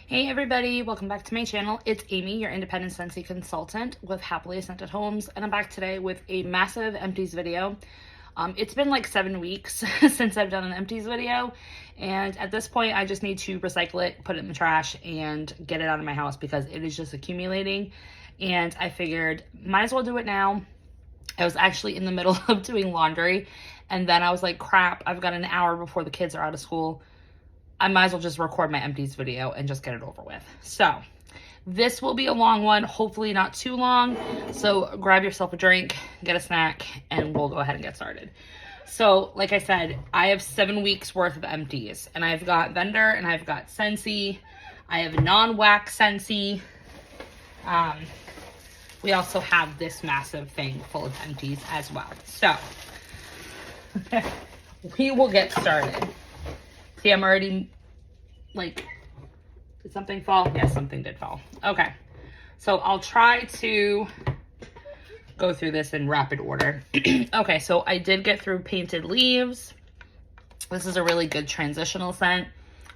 Hey everybody, welcome back to my channel. It's Amy, your independent Scentsy consultant with Happily Scented Homes, and I'm back today with a massive empties video. It's been like 7 weeks since I've done an empties video, and at this point I just need to recycle it, put it in the trash, and get it out of my house because it is just accumulating, and I figured might as well do it now. I was actually in the middle of doing laundry, and then I was like, crap, I've got an hour before the kids are out of school. I might as well just record my empties video and just get it over with. So this will be a long one, hopefully not too long. So grab yourself a drink, get a snack, and we'll go ahead and get started. So like I said, I have 7 weeks worth of empties, and I've got Vendor and I've got Scentsy. I have non-wax Scentsy. We also have this massive thing full of empties as well. So we will get started. See, I'm already, like, did something fall? Yes, something did fall. Okay, so I'll try to go through this in rapid order. Okay, so I did get through Painted Leaves. This is a really good transitional scent.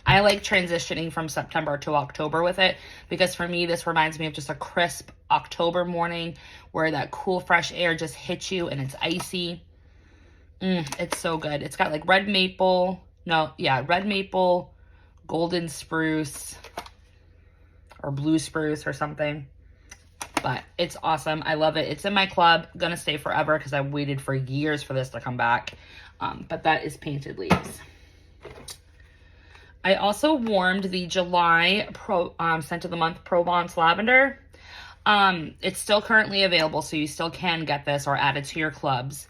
I like transitioning from September to October with it because for me, this reminds me of just a crisp October morning where that cool, fresh air just hits you and it's icy. It's so good. It's got like red maple, golden spruce, or blue spruce or something. But it's awesome. I love it. It's in my club. Gonna stay forever because I waited for years for this to come back. But that is Painted Leaves. I also warmed the July Scent of the Month Provence Lavender. It's still currently available, so you still can get this or add it to your clubs.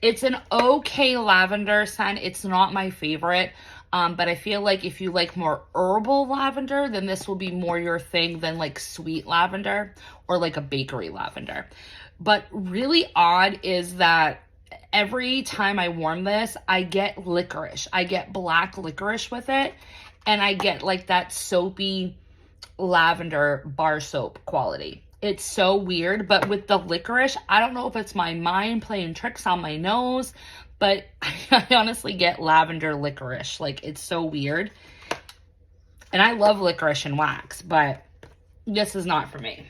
It's an okay lavender scent. It's not my favorite, but I feel like if you like more herbal lavender, then this will be more your thing than like sweet lavender or like a bakery lavender. But really odd is that every time I warm this, I get licorice. I get black licorice with it, and I get like that soapy lavender bar soap quality. It's so weird, but with the licorice, I don't know if it's my mind playing tricks on my nose, but I honestly get lavender licorice. Like, it's so weird. And I love licorice and wax, but this is not for me.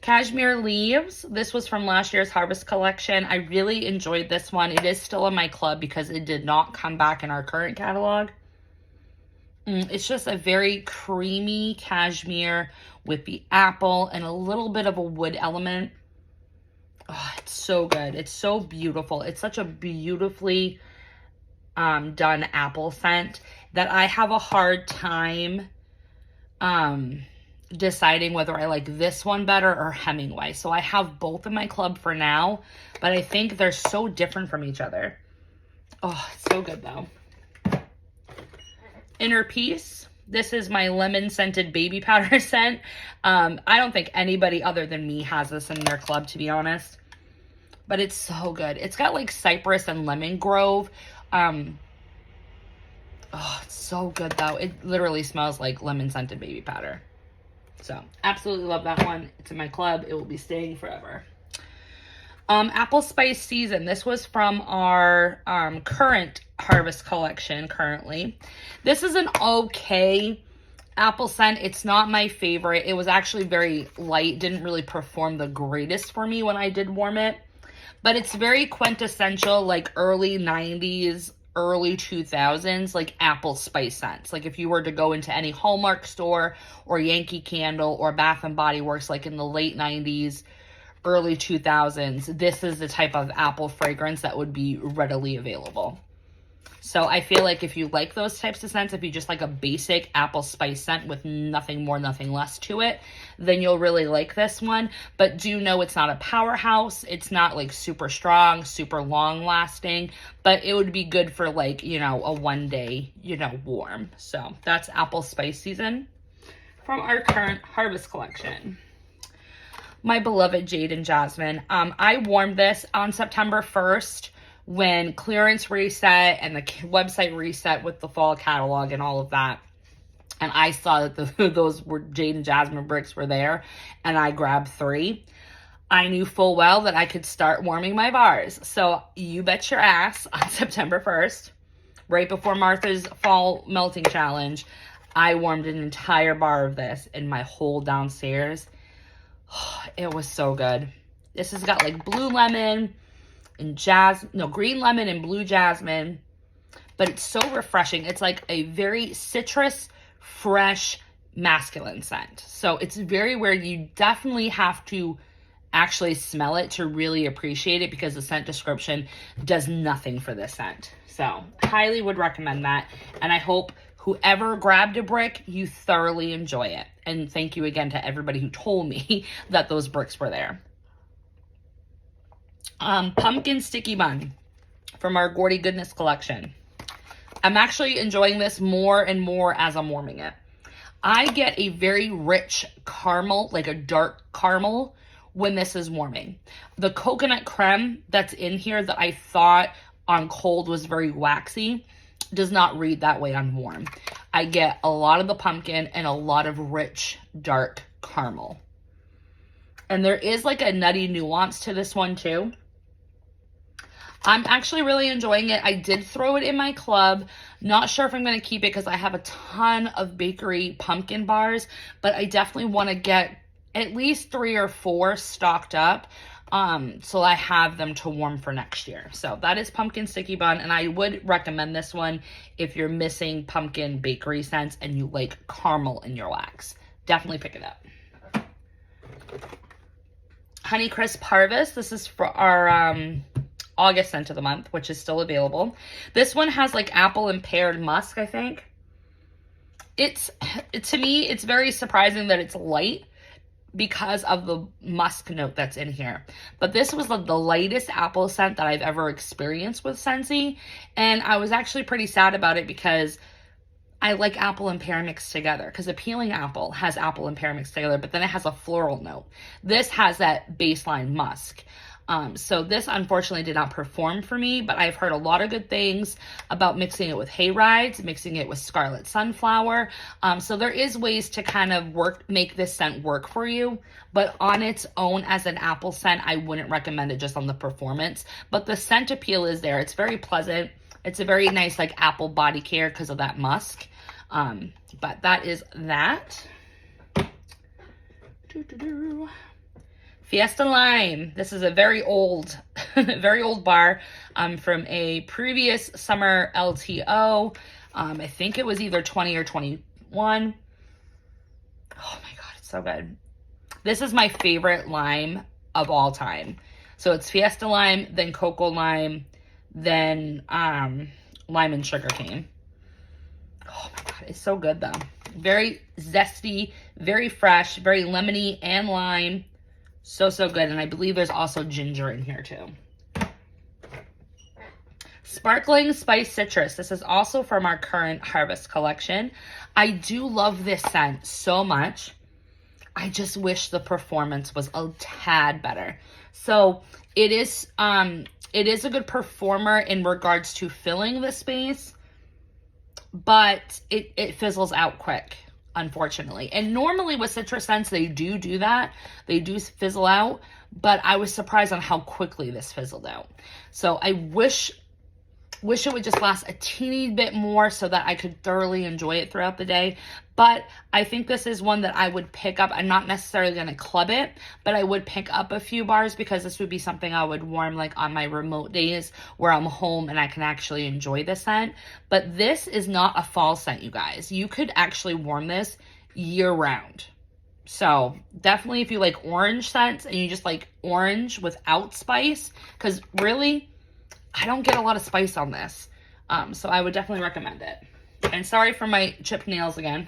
Cashmere Leaves. This was from last year's Harvest collection. I really enjoyed this one. It is still in my club because it did not come back in our current catalog. It's just a very creamy cashmere with the apple and a little bit of a wood element. Oh, it's so good. It's so beautiful. It's such a beautifully done apple scent that I have a hard time deciding whether I like this one better or Hemingway. So I have both in my club for now, but I think they're so different from each other. Oh, it's so good though. Inner Peace. This is my lemon scented baby powder scent. I don't think anybody other than me has this in their club, to be honest. But it's so good. It's got like cypress and lemon grove. Oh, it's so good though. It literally smells like lemon scented baby powder. So absolutely love that one. It's in my club. It will be staying forever. Apple Spice Season. This was from our current Harvest collection currently. This is an okay apple scent. It's not my favorite. It was actually very light. Didn't really perform the greatest for me when I did warm it. But it's very quintessential, like early 90s, early 2000s, like apple spice scents. Like if you were to go into any Hallmark store or Yankee Candle or Bath and Body Works, like in the late 90s, early 2000s, this is the type of apple fragrance that would be readily available. So I feel like if you like those types of scents, if you just like a basic apple spice scent with nothing more, nothing less to it, then you'll really like this one. But do know it's not a powerhouse. It's not like super strong, super long lasting, but it would be good for like, you know, a one day, you know, warm. So that's Apple Spice Season from our current Harvest collection. My beloved Jade and Jasmine. I warmed this on September 1st when clearance reset and the website reset with the fall catalog and all of that. And I saw that those were Jade and Jasmine bricks were there, and I grabbed 3. I knew full well that I could start warming my bars. So you bet your ass on September 1st, right before Martha's fall melting challenge, I warmed an entire bar of this in my whole downstairs. It was so good. This has got like blue lemon and green lemon and blue jasmine, but it's so refreshing. It's like a very citrus, fresh, masculine scent. So it's very where you definitely have to actually smell it to really appreciate it, because the scent description does nothing for this scent. So highly would recommend that. And I hope whoever grabbed a brick, you thoroughly enjoy it. And thank you again to everybody who told me that those bricks were there. Pumpkin Sticky Bun from our Gordy Goodness collection. I'm actually enjoying this more and more as I'm warming it. I get a very rich caramel, like a dark caramel, when this is warming. The coconut creme that's in here that I thought on cold was very waxy does not read that way on warm. I get a lot of the pumpkin and a lot of rich, dark caramel. And there is like a nutty nuance to this one too. I'm actually really enjoying it. I did throw it in my club. Not sure if I'm going to keep it because I have a ton of bakery pumpkin bars, but I definitely want to get at least 3 or 4 stocked up so I have them to warm for next year. So that is Pumpkin Sticky Bun, and I would recommend this one if you're missing pumpkin bakery scents and you like caramel in your wax. Definitely pick it up. Honeycrisp Harvest. This is for our August scent of the month, which is still available. This one has like apple and peared musk, I think. To me, it's very surprising that it's light because of the musk note that's in here. But this was the lightest apple scent that I've ever experienced with Scentsy. And I was actually pretty sad about it because I like apple and pear mixed together, because a peeling apple has apple and pear mixed together, but then it has a floral note. This has that baseline musk. So this unfortunately did not perform for me, but I've heard a lot of good things about mixing it with hayrides, mixing it with scarlet sunflower. So there is ways to kind of make this scent work for you, but on its own as an apple scent, I wouldn't recommend it just on the performance. But the scent appeal is there. It's very pleasant. It's a very nice like apple body care because of that musk. But that is that. Fiesta Lime. This is a very old, very old bar from a previous summer LTO. I think it was either 20 or 21. Oh my God, it's so good. This is my favorite lime of all time. So it's Fiesta Lime, then Cocoa Lime, then lime and sugarcane. Oh my God, it's so good though. Very zesty, very fresh, very lemony and lime. So good. And I believe there's also ginger in here too. Sparkling Spice Citrus. This is also from our current Harvest collection. I do love this scent so much. I just wish the performance was a tad better. So it is a good performer in regards to filling the space, but it fizzles out quick, unfortunately. And normally with citrus scents, they do that. They do fizzle out, but I was surprised on how quickly this fizzled out. So I wish it would just last a teeny bit more so that I could thoroughly enjoy it throughout the day. But I think this is one that I would pick up. I'm not necessarily going to club it, but I would pick up a few bars because this would be something I would warm like on my remote days where I'm home and I can actually enjoy the scent. But this is not a fall scent, you guys. You could actually warm this year round. So definitely if you like orange scents and you just like orange without spice, because really, I don't get a lot of spice on this. So I would definitely recommend it. And sorry for my chipped nails again.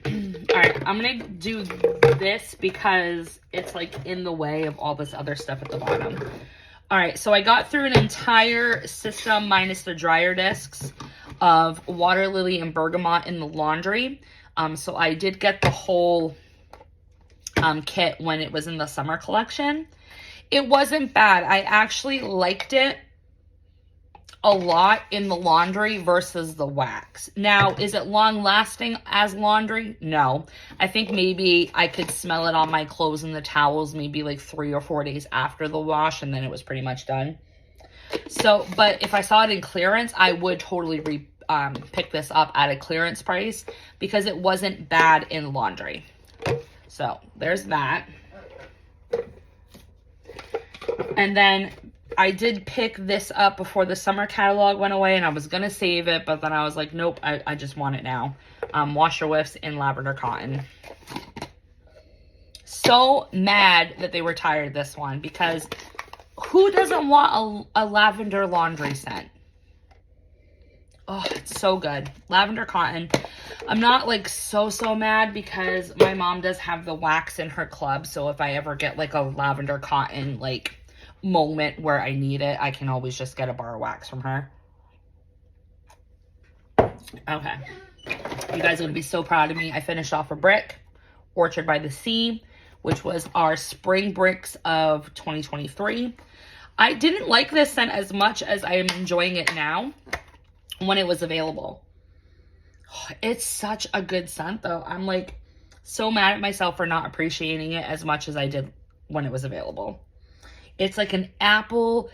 All right, I'm going to do this because it's like in the way of all this other stuff at the bottom. All right, so I got through an entire system minus the dryer discs of Water Lily and Bergamot in the laundry. So I did get the whole kit when it was in the summer collection. It wasn't bad. I actually liked it a lot in the laundry versus the wax. Now, is it long lasting as laundry? No. I think maybe I could smell it on my clothes and the towels maybe like 3 or 4 days after the wash, and then it was pretty much done. So, but if I saw it in clearance, I would totally pick this up at a clearance price because it wasn't bad in laundry. So there's that. And then I did pick this up before the summer catalog went away, and I was going to save it, but then I was like, nope, I just want it now. Washer Whiffs in Lavender Cotton. So mad that they retired this one, because who doesn't want a lavender laundry scent? Oh, it's so good. Lavender Cotton. I'm not like so mad because my mom does have the wax in her club. So if I ever get like a Lavender Cotton like moment where I need it, I can always just get a bar of wax from her. Okay. You guys are going to be so proud of me. I finished off a brick, Orchard by the Sea, which was our spring bricks of 2023. I didn't like this scent as much as I am enjoying it now when it was available. It's such a good scent though. I'm like so mad at myself for not appreciating it as much as I did when it was available. It's like an apple,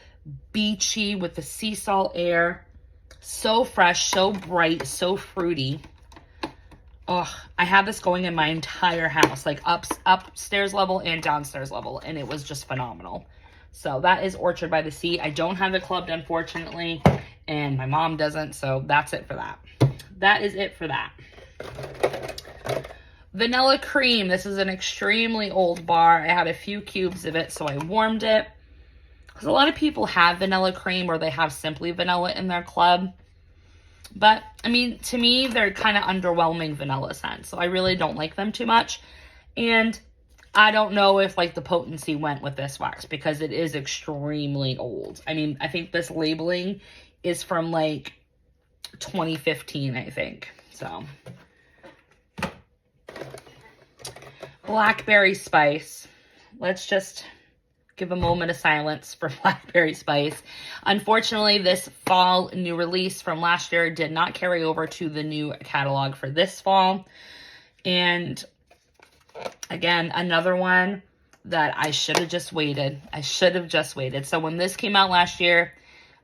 beachy with the sea salt air. So fresh, so bright, so fruity. Oh, I had this going in my entire house, like upstairs level and downstairs level, and it was just phenomenal. So that is Orchard by the Sea. I don't have it clubbed, unfortunately, and my mom doesn't, so that's it for that. That is it for that. Vanilla Cream. This is an extremely old bar. I had a few cubes of it, so I warmed it. Because a lot of people have Vanilla Cream or they have Simply Vanilla in their club. But, I mean, to me, they're kind of underwhelming vanilla scents. So I really don't like them too much. And I don't know if, like, the potency went with this wax because it is extremely old. I mean, I think this labeling is from, like, 2015, I think. So, Blackberry Spice. Let's just give a moment of silence for Blackberry Spice. Unfortunately, this fall new release from last year did not carry over to the new catalog for this fall. And again, another one that I should have just waited. I should have just waited. So when this came out last year,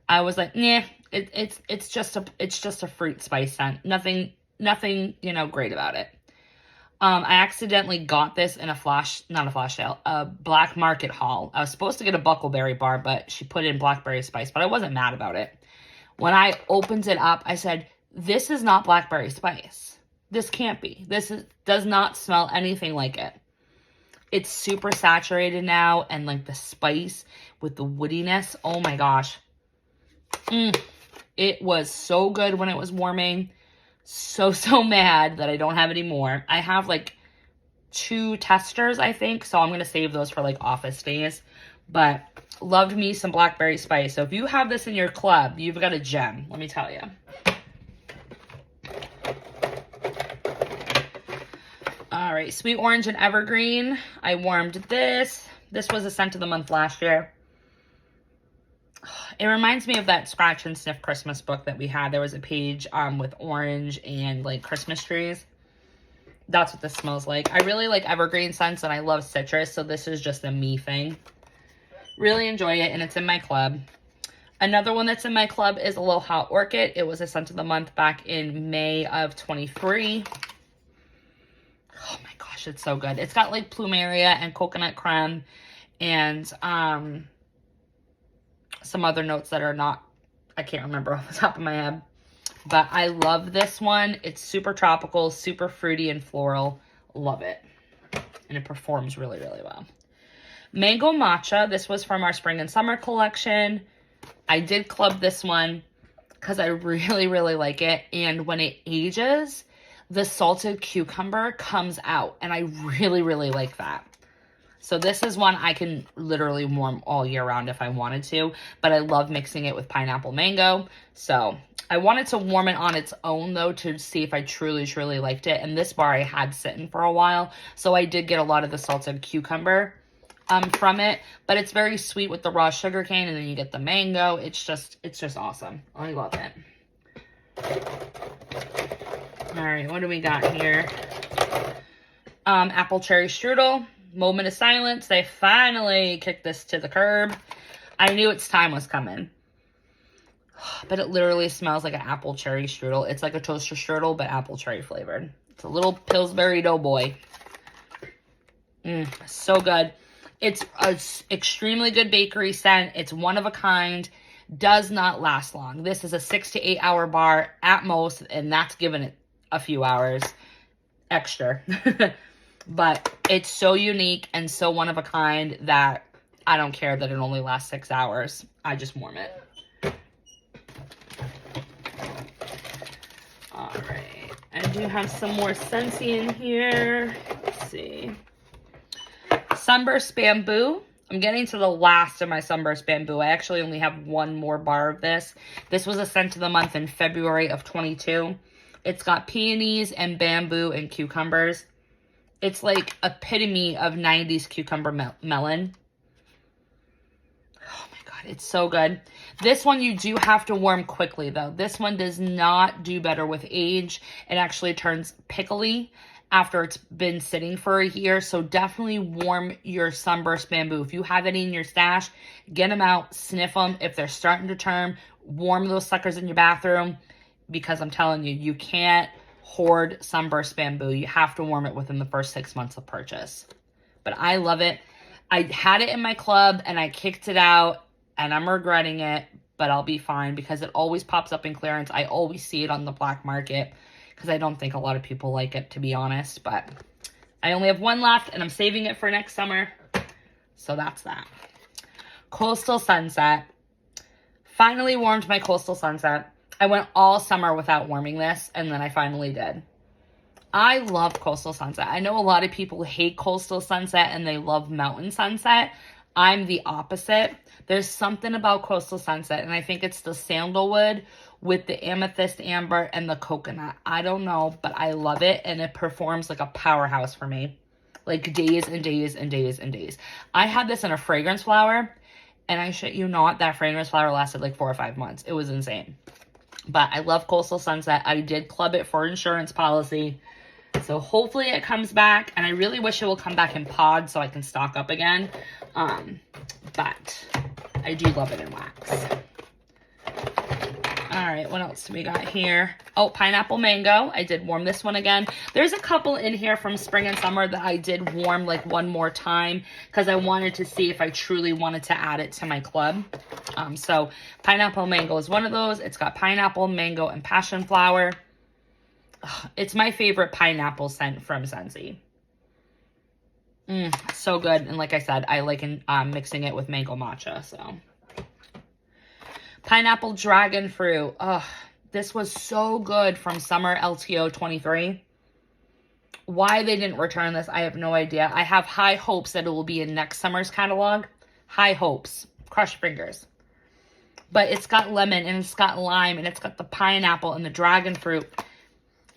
I was like, nah, it's just a fruit spice scent. Nothing, you know, great about it. I accidentally got this in a black market haul. I was supposed to get a Buckleberry bar, but she put in Blackberry Spice, but I wasn't mad about it. When I opened it up, I said, this is not Blackberry Spice. This can't be. Does not smell anything like it. It's super saturated now, and like the spice with the woodiness. Oh my gosh. It was so good when it was warming. So mad that I don't have any more. I have like 2 testers, I think, so I'm going to save those for like office days. But loved me some Blackberry Spice. So if you have this in your club, you've got a gem, let me tell you. All right, Sweet Orange and Evergreen. I warmed this. This was a scent of the month last year. It reminds me of that Scratch and Sniff Christmas book that we had. There was a page with orange and like Christmas trees. That's what this smells like. I really like evergreen scents and I love citrus, so this is just a me thing. Really enjoy it, and it's in my club. Another one that's in my club is Aloha Orchid. It was a scent of the month back in May of 23. Oh my gosh, it's so good. It's got like plumeria and coconut creme and some other notes that are not, I can't remember off the top of my head. But I love this one. It's super tropical, super fruity and floral. Love it. And it performs really, really well. Mango Matcha. This was from our spring and summer collection. I did club this one because I really, really like it. And when it ages, the salted cucumber comes out. And I really, really like that. So this is one I can literally warm all year round if I wanted to, but I love mixing it with pineapple mango. So I wanted to warm it on its own though to see if I truly, truly liked it. And this bar I had sitting for a while, so I did get a lot of the salted cucumber from it, but it's very sweet with the raw sugar cane, and then you get the mango. It's just awesome. I love it. All right, what do we got here? Apple cherry strudel. Moment of silence. They finally kicked this to the curb. I knew its time was coming. But it literally smells like an apple cherry strudel. It's like a toaster strudel, but apple cherry flavored. It's a little Pillsbury Doughboy. So good. It's an extremely good bakery scent. It's one of a kind. Does not last long. This is a 6 to 8 hour bar at most, and that's giving it a few hours extra. But it's so unique and so one of a kind that I don't care that it only lasts 6 hours. I just warm it. All right. I do have some more Scentsy in here. Let's see. Sunburst Bamboo. I'm getting to the last of my Sunburst Bamboo. I actually only have one more bar of this. This was a scent of the month in February of 22. It's got peonies and bamboo and cucumbers. It's like epitome of 90s cucumber melon. Oh my God, it's so good. This one you do have to warm quickly though. This one does not do better with age. It actually turns pickly after it's been sitting for a year. So definitely warm your Sunburst Bamboo. If you have any in your stash, get them out, sniff them. If they're starting to turn, warm those suckers in your bathroom, because I'm telling you, you can't hoard Sunburst Bamboo. You have to warm it within the first 6 months of purchase. But I love it. I had it in my club and I kicked it out and I'm regretting it, but I'll be fine because it always pops up in clearance. I always see it on the black market, because I don't think a lot of people like it, to be honest. But I only have one left, and I'm saving it for next summer. So that's that. Coastal Sunset. Finally warmed my Coastal Sunset. I went all summer without warming this, and then I finally did. I love Coastal Sunset. I know a lot of people hate Coastal Sunset, and they love Mountain Sunset. I'm the opposite. There's something about Coastal Sunset, and I think it's the sandalwood with the amethyst amber and the coconut. I don't know, but I love it, and it performs like a powerhouse for me. Like days and days and days and days. I had this in a fragrance flower, and I shit you not, that fragrance flower lasted like 4 or 5 months. It was insane. But I love Coastal Sunset. I did club it for insurance policy. So hopefully it comes back, and I really wish it will come back in pods so I can stock up again. But I do love it in wax. All right, what else do we got here? Oh, Pineapple Mango. I did warm this one again. There's a couple in here from spring and summer that I did warm like one more time because I wanted to see if I truly wanted to add it to my club. So Pineapple Mango is one of those. It's got pineapple, mango, and passion flower. Ugh, it's my favorite pineapple scent from Scentsy. So good. And like I said, I like mixing it with mango matcha, so... Pineapple Dragon Fruit. Ugh, this was so good from summer LTO 23. Why they didn't return this, I have no idea. I have high hopes that it will be in next summer's catalog. High hopes. Crush fingers. But it's got lemon and it's got lime and it's got the pineapple and the dragon fruit.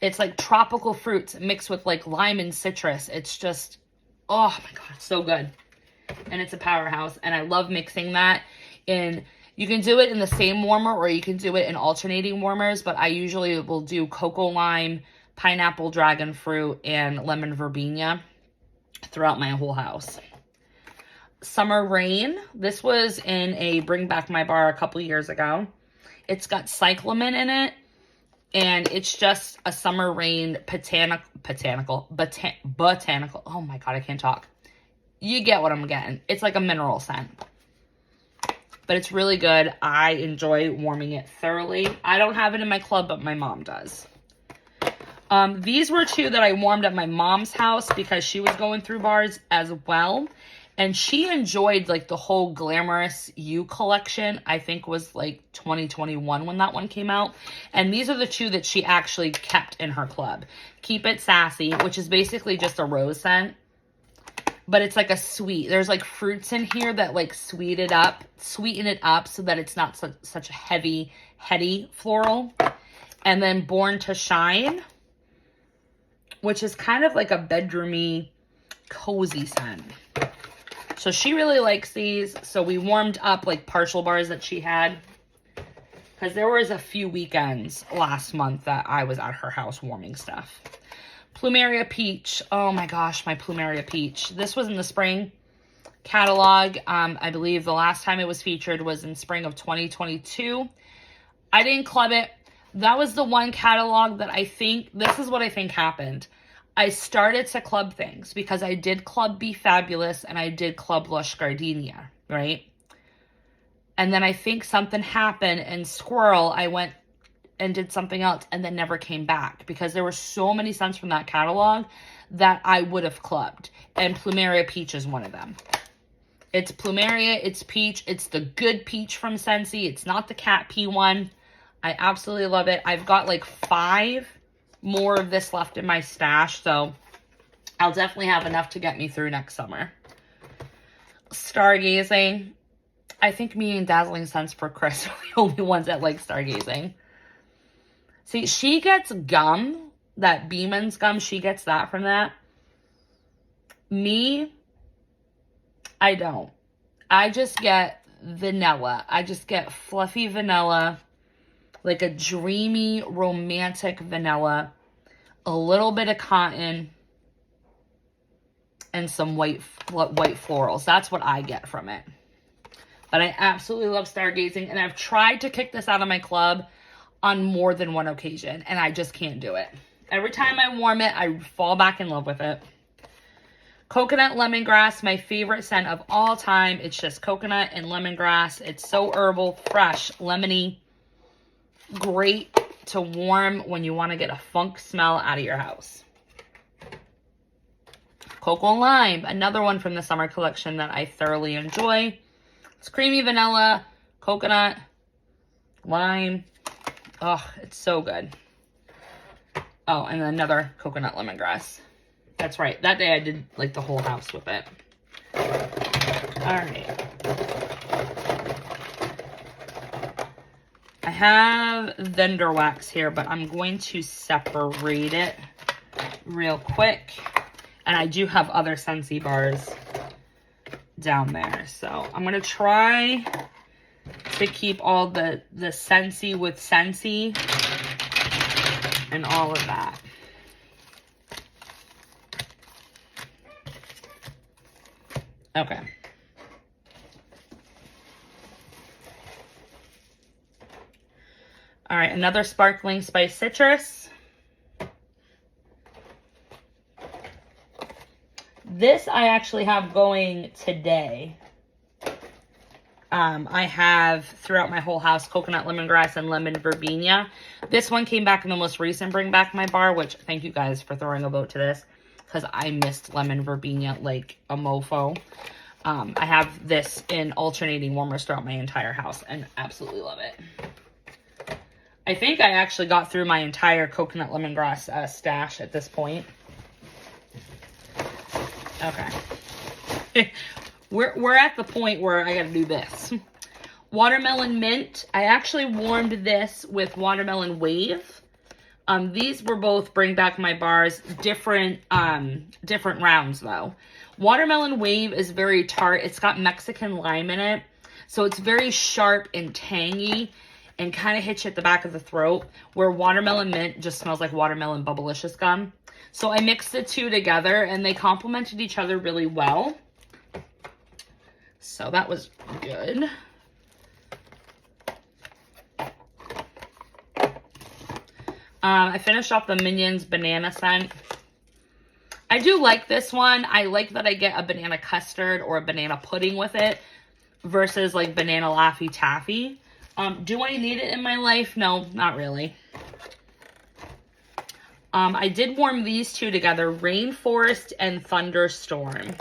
It's like tropical fruits mixed with like lime and citrus. It's just, oh my God, so good. And it's a powerhouse. And I love mixing that in... You can do it in the same warmer or you can do it in alternating warmers, but I usually will do cocoa lime, pineapple dragon fruit, and lemon verbena throughout my whole house. Summer Rain. This was in a Bring Back My Bar a couple years ago. It's got cyclamen in it, and it's just a Summer Rain botanical. Oh my God, I can't talk. You get what I'm getting. It's like a mineral scent. But it's really good. I enjoy warming it thoroughly. I don't have it in my club, but my mom does. These were two that I warmed at my mom's house because she was going through bars as well. And she enjoyed like the whole Glamorous You collection. I think was like 2021 when that one came out. And these are the two that she actually kept in her club. Keep It Sassy, which is basically just a rose scent. But it's like a sweet. There's like fruits in here that like sweeten it up so that it's not such a heavy, heady floral. And then Born to Shine, which is kind of like a bedroomy, cozy scent. So she really likes these. So we warmed up like partial bars that she had. Because there was a few weekends last month that I was at her house warming stuff. Plumeria Peach. Oh my gosh, my Plumeria Peach. This was in the spring catalog. I believe the last time it was featured was in spring of 2022. I didn't club it. That was the one catalog that I think, this is what I think happened. I started to club things because I did club Be Fabulous and I did club Lush Gardenia, right? And then I think something happened and Squirrel, I went and did something else and then never came back because there were so many scents from that catalog that I would have clubbed. And Plumeria Peach is one of them. It's Plumeria, it's peach, it's the good peach from Scentsy. It's not the cat pee one. I absolutely love it. I've got like 5 more of this left in my stash, so I'll definitely have enough to get me through next summer. Stargazing. I think me and Dazzling Scents for Chris are the only ones that like Stargazing. See, she gets gum, that Beeman's gum, she gets that from that. Me, I don't. I just get vanilla. I just get fluffy vanilla, like a dreamy, romantic vanilla, a little bit of cotton, and some white florals. That's what I get from it. But I absolutely love Stargazing, and I've tried to kick this out of my club on more than one occasion, and I just can't do it. Every time I warm it, I fall back in love with it. Coconut Lemongrass, my favorite scent of all time. It's just coconut and lemongrass. It's so herbal, fresh, lemony. Great to warm when you want to get a funk smell out of your house. Cocoa Lime, another one from the summer collection that I thoroughly enjoy. It's creamy vanilla, coconut, lime. Oh, it's so good. Oh, and another coconut lemongrass. That's right. That day I did like the whole house with it. All right. I have Vendor Wax here, but I'm going to separate it real quick. And I do have other Scentsy bars down there. So I'm going to try to keep all the Scentsy with Scentsy and all of that. Okay. All right, another Sparkling Spice Citrus. This I actually have going today. I have throughout my whole house coconut lemongrass and lemon verbena. This one came back in the most recent Bring Back My Bar, which thank you guys for throwing a vote to this because I missed lemon verbena like a mofo. I have this in alternating warmers throughout my entire house and absolutely love it. I think I actually got through my entire coconut lemongrass stash at this point. Okay. We're at the point where I gotta do this. Watermelon Mint. I actually warmed this with Watermelon Wave. These were both Bring Back My Bars, different rounds though. Watermelon Wave is very tart. It's got Mexican lime in it. So it's very sharp and tangy and kind of hits you at the back of the throat, where Watermelon Mint just smells like watermelon bubblicious gum. So I mixed the two together and they complemented each other really well. So that was good. I finished off the Minions banana scent. I do like this one. I like that I get a banana custard or a banana pudding with it versus like banana Laffy Taffy. Do I need it in my life? No, not really. I did warm these two together, Rainforest and Thunderstorm.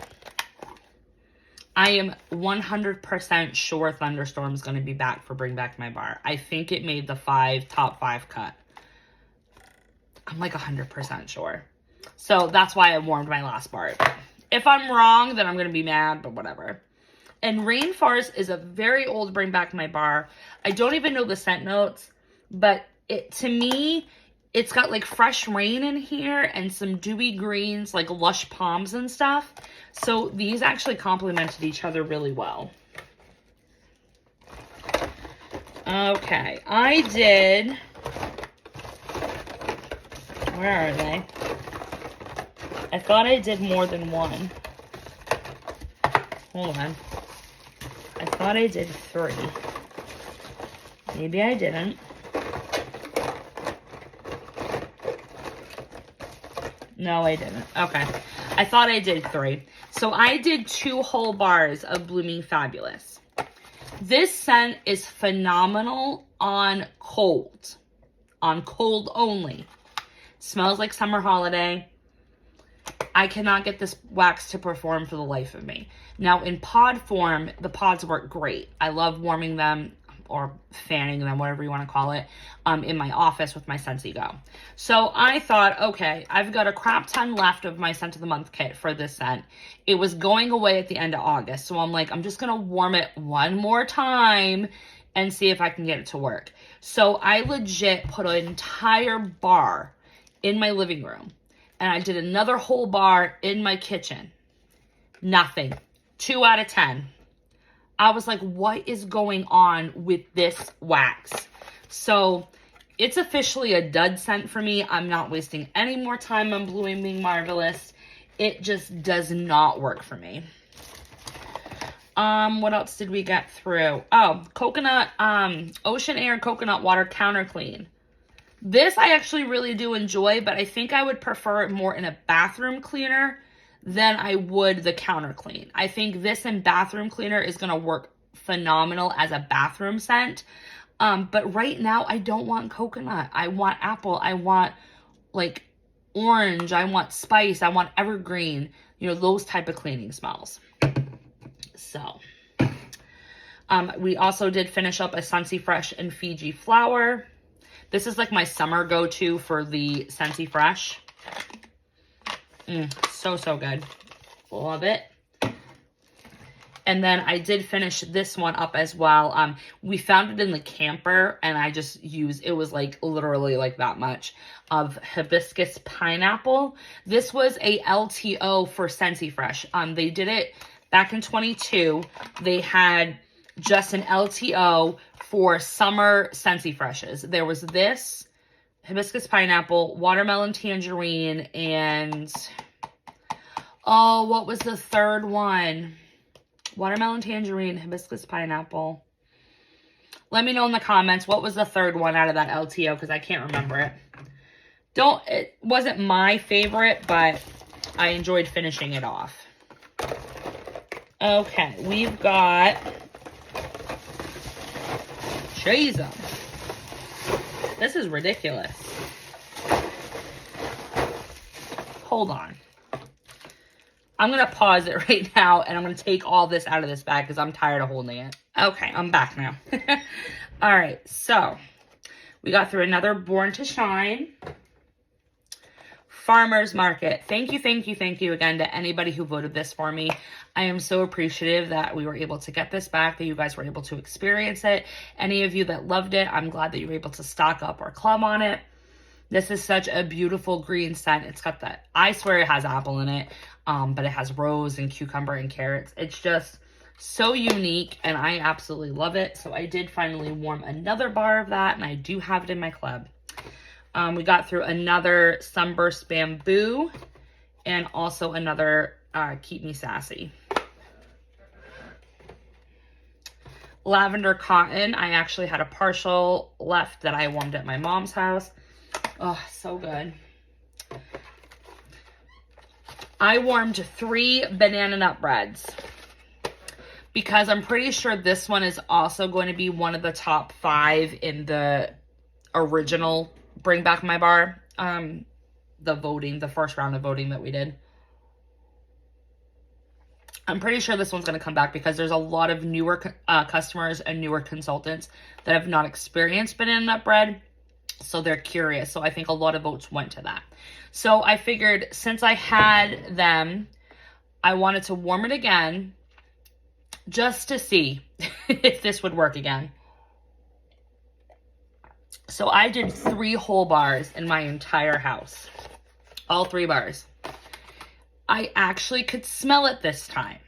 I am 100% sure Thunderstorm is going to be back for Bring Back My Bar. I think it made the top 5 cut. I'm like 100% sure. So that's why I warmed my last bar. If I'm wrong, then I'm going to be mad, but whatever. And Rainforest is a very old Bring Back My Bar. I don't even know the scent notes, but to me, it's got like fresh rain in here and some dewy greens, like lush palms and stuff. So these actually complemented each other really well. Okay, I did... Where are they? I thought I did more than one. Hold on. I thought I did 3. Maybe I didn't. No, I didn't. Okay. I thought I did 3. So I did 2 whole bars of Blooming Fabulous. This scent is phenomenal on cold. On cold only. Smells like summer holiday. I cannot get this wax to perform for the life of me. Now, in pod form, the pods work great. I love warming them or fanning them, whatever you want to call it, in my office with my Scentsy Go. So I thought, okay, I've got a crap ton left of my Scent of the Month kit for this scent. It was going away at the end of August. So I'm like, I'm just going to warm it one more time and see if I can get it to work. So I legit put an entire bar in my living room. And I did another whole bar in my kitchen. Nothing. 2 out of 10. I was like, what is going on with this wax? So it's officially a dud scent for me. I'm not wasting any more time on Blooming Marvelous. It just does not work for me. What else did we get through? Oh, coconut, Ocean Air Coconut Water Counter Clean. This I actually really do enjoy, but I think I would prefer it more in a bathroom cleaner than I would the counter clean. I think this in bathroom cleaner is going to work phenomenal as a bathroom scent. But right now I don't want coconut. I want apple. I want like orange. I want spice. I want evergreen. You know, those type of cleaning smells. So, we also did finish up a Scentsy Fresh and Fiji Flower. This is like my summer go-to for the Scentsy Fresh. So good. Love it. And then I did finish this one up as well. We found it in the camper and I just used, it was like literally like that much of Hibiscus Pineapple. This was a LTO for Scentsy Fresh. They did it back in 22. They had just an LTO for summer Scentsy Freshes. There was this, Hibiscus Pineapple, Watermelon Tangerine, and oh, what was the third one? Watermelon Tangerine, Hibiscus Pineapple. Let me know in the comments what was the third one out of that LTO, because I can't remember it. It wasn't my favorite, but I enjoyed finishing it off. Okay, we've got Jesus. This is ridiculous. Hold on. I'm going to pause it right now, and I'm going to take all this out of this bag because I'm tired of holding it. Okay, I'm back now. All right, so we got through another Born to Shine. Farmer's Market. Thank you again to anybody who voted this for me. I am so appreciative that we were able to get this back, that you guys were able to experience it. Any of you that loved it, I'm glad that you were able to stock up or club on it. This is such a beautiful green scent. It's got that, I swear it has apple in it, but it has rose and cucumber and carrots. It's just so unique, and I absolutely love it. So I did finally warm another bar of that, and I do have it in my club. We got through another Sunburst Bamboo and also another Keep Me Sassy. Lavender Cotton. I actually had a partial left that I warmed at my mom's house. Oh, so good. I warmed 3 banana nut breads because I'm pretty sure this one is also going to be one of the top 5 in the original Bring Back My Bar, the first round of voting that we did. I'm pretty sure this one's going to come back because there's a lot of newer customers and newer consultants that have not experienced banana nut bread, so they're curious. So I think a lot of votes went to that. So I figured since I had them, I wanted to warm it again just to see if this would work again. So I did 3 whole bars in my entire house. All 3 bars. I actually could smell it this time.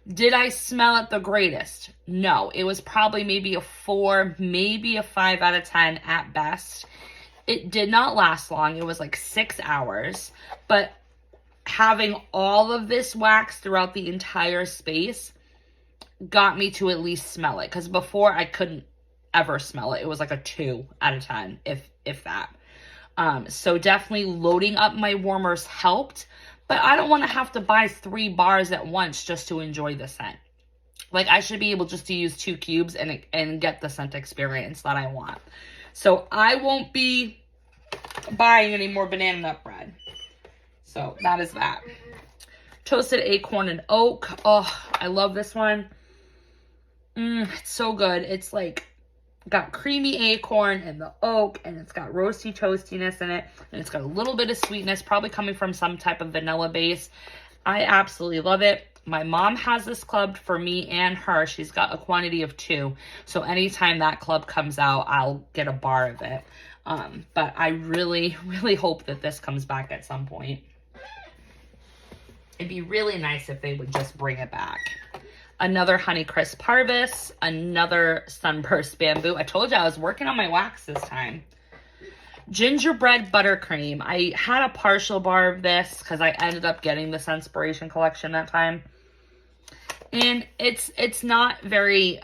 Did I smell it the greatest? No. It was probably maybe a 4, maybe a 5 out of 10 at best. It did not last long. It was like 6 hours. But having all of this wax throughout the entire space got me to at least smell it. Because before I couldn't ever smell it. It was like a 2 out of 10, if that. So definitely loading up my warmers helped, but I don't want to have to buy 3 bars at once just to enjoy the scent. Like, I should be able just to use 2 cubes and get the scent experience that I want. So I won't be buying any more banana nut bread. So that is that. Toasted acorn and oak. Oh, I love this one. It's so good. It's like got creamy acorn and the oak, and it's got roasty toastiness in it, and it's got a little bit of sweetness, probably coming from some type of vanilla base. I absolutely love it. My mom has this clubbed for me and her. She's got a quantity of 2. So anytime that club comes out, I'll get a bar of it. But I really, really hope that this comes back at some point. It'd be really nice if they would just bring it back. Another Honeycrisp Harvest. Another Sunburst Bamboo. I told you I was working on my wax this time. Gingerbread Buttercream. I had a partial bar of this because I ended up getting the Scentspiration collection that time. And it's not very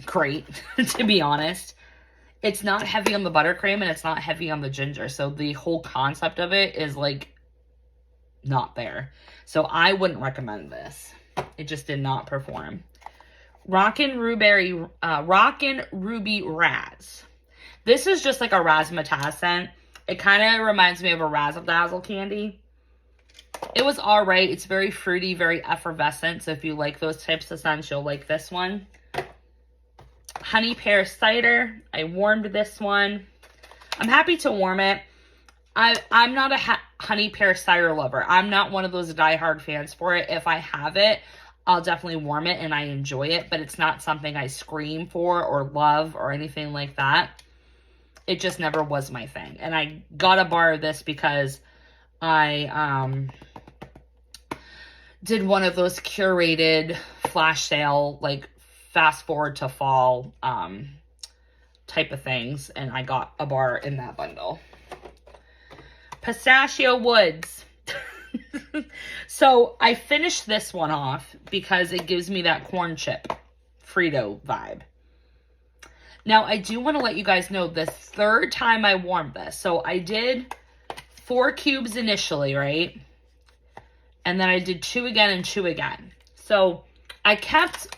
great, to be honest. It's not heavy on the buttercream and it's not heavy on the ginger. So the whole concept of it is like not there. So I wouldn't recommend this. It just did not perform. Rockin' Ruby Raz. This is just like a razzmatazz scent. It kind of reminds me of a Razzle Dazzle candy. It was all right. It's very fruity, very effervescent. So if you like those types of scents, you'll like this one. Honey Pear Cider. I warmed this one. I'm happy to warm it. I'm not a honey pear cider lover. I'm not one of those diehard fans for it. If I have it, I'll definitely warm it and I enjoy it. But it's not something I scream for or love or anything like that. It just never was my thing. And I got a bar of this because I did one of those curated flash sale, like fast forward to fall type of things. And I got a bar in that bundle. Pistachio Woods. So I finished this one off because it gives me that corn chip Frito vibe. Now, I do want to let you guys know the 3rd time I warmed this. So I did 4 cubes initially, right? And then I did 2 again and 2 again. So I kept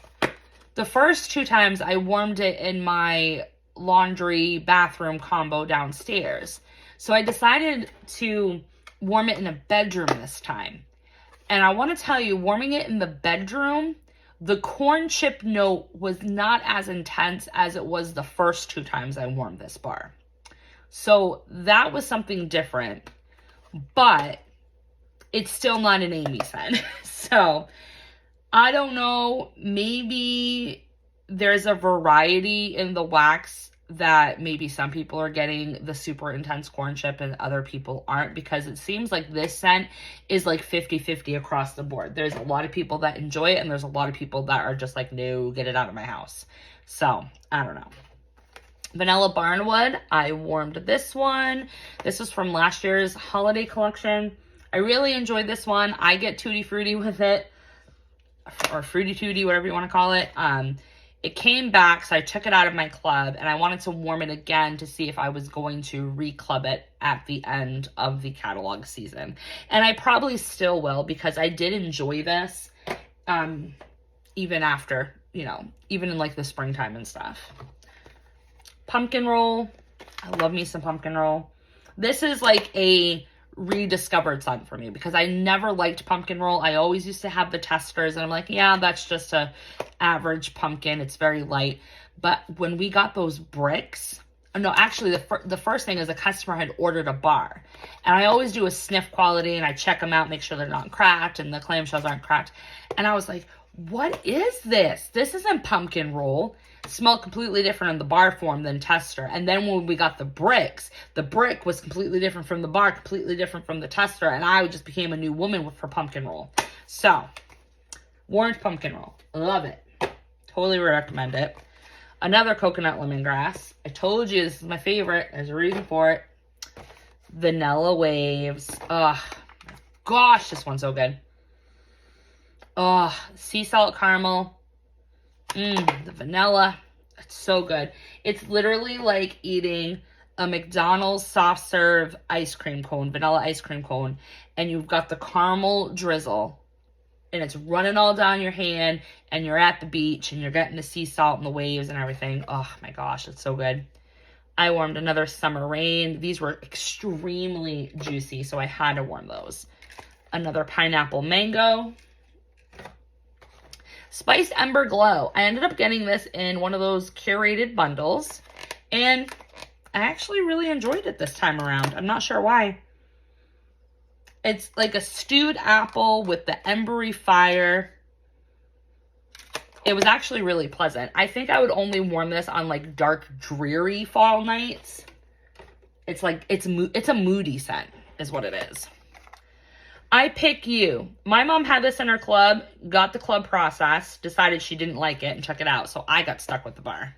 the first 2 times I warmed it in my laundry bathroom combo downstairs. So I decided to warm it in a bedroom this time. And I want to tell you, warming it in the bedroom, the corn chip note was not as intense as it was the first 2 times I warmed this bar. So that was something different, but it's still not an Amy scent. So I don't know, maybe there's a variety in the wax that maybe some people are getting the super intense corn chip and other people aren't, because it seems like this scent is like 50-50 across the board. There's a lot of people that enjoy it and there's a lot of people that are just like, no, get it out of my house. So I don't know. Vanilla Barnwood. I warmed this one. This was from last year's holiday collection. I really enjoyed this one. I get Tutti Frutti with it, or Fruity Tooty, whatever you want to call it. It came back, so I took it out of my club, and I wanted to warm it again to see if I was going to re-club it at the end of the catalog season. And I probably still will, because I did enjoy this, even after, you know, even in like the springtime and stuff. Pumpkin roll. I love me some pumpkin roll. This is like a rediscovered scent for me, because I never liked pumpkin roll. I always used to have the testers and I'm like, yeah, that's just a average pumpkin. It's very light. But when we got those bricks, no, actually the first thing is a customer had ordered a bar, and I always do a sniff quality and I check them out, make sure they're not cracked and the clamshells aren't cracked. And I was like, what is this? This isn't pumpkin roll. It smelled completely different in the bar form than tester. And then when we got the bricks, the brick was completely different from the bar, completely different from the tester. And I just became a new woman for pumpkin roll. So, warmed pumpkin roll. Love it. Totally recommend it. Another coconut lemongrass. I told you this is my favorite. There's a reason for it. Vanilla Waves. Oh, gosh, this one's so good. Oh, sea salt caramel. The vanilla. It's so good. It's literally like eating a McDonald's soft serve ice cream cone, vanilla ice cream cone, and you've got the caramel drizzle, and it's running all down your hand, and you're at the beach, and you're getting the sea salt and the waves and everything. Oh my gosh, it's so good. I warmed another Summer Rain. These were extremely juicy, so I had to warm those. Another Pineapple Mango. Spiced Ember Glow. I ended up getting this in one of those curated bundles, and I actually really enjoyed it this time around. I'm not sure why. It's like a stewed apple with the embery fire. It was actually really pleasant. I think I would only warm this on like dark, dreary fall nights. It's like, it's a moody scent is what it is. I Pick You. My mom had this in her club, got the club process, decided she didn't like it and check it out. So I got stuck with the bar.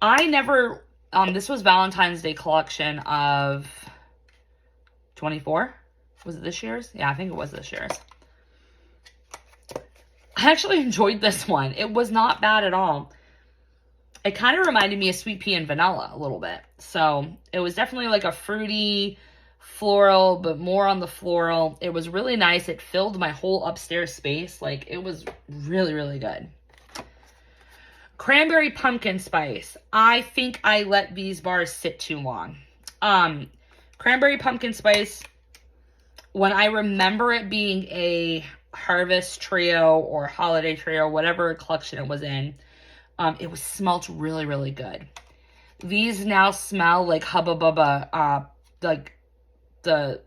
I never, this was Valentine's Day collection of 24. Was it this year's? Yeah, I think it was this year's. I actually enjoyed this one. It was not bad at all. It kind of reminded me of Sweet Pea and Vanilla a little bit. So it was definitely like a fruity, floral, but more on the floral. It was really nice. It filled my whole upstairs space. Like, it was really, really good. Cranberry Pumpkin Spice. I think I let these bars sit too long. Cranberry Pumpkin Spice, when I remember it being a Harvest Trio or Holiday Trio, whatever collection it was in, it smelled really, really good. These now smell like Hubba Bubba, like the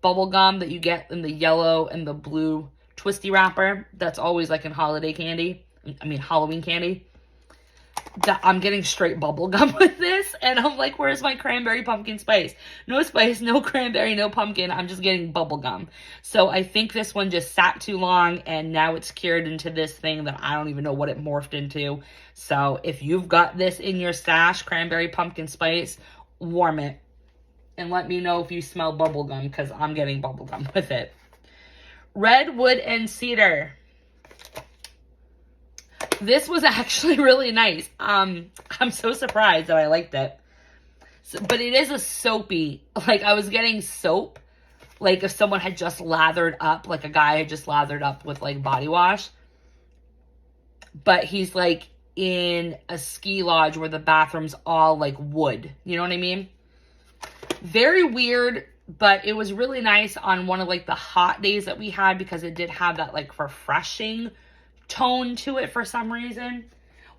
bubble gum that you get in the yellow and the blue twisty wrapper. That's always like in holiday candy. I mean, Halloween candy. I'm getting straight bubble gum with this, and I'm like, where's my cranberry pumpkin spice? No spice, no cranberry, no pumpkin. I'm just getting bubble gum. So I think this one just sat too long, and now it's cured into this thing that I don't even know what it morphed into. So if you've got this in your stash, cranberry pumpkin spice, warm it. And let me know if you smell bubble gum, because I'm getting bubble gum with it. Redwood and Cedar. This was actually really nice. I'm so surprised that I liked it. So, but it is a soapy, like I was getting soap, like if someone had just lathered up, like a guy had just lathered up with like body wash. But he's like in a ski lodge where the bathroom's all like wood. You know what I mean? Very weird, but it was really nice on one of like the hot days that we had, because it did have that like refreshing tone to it for some reason.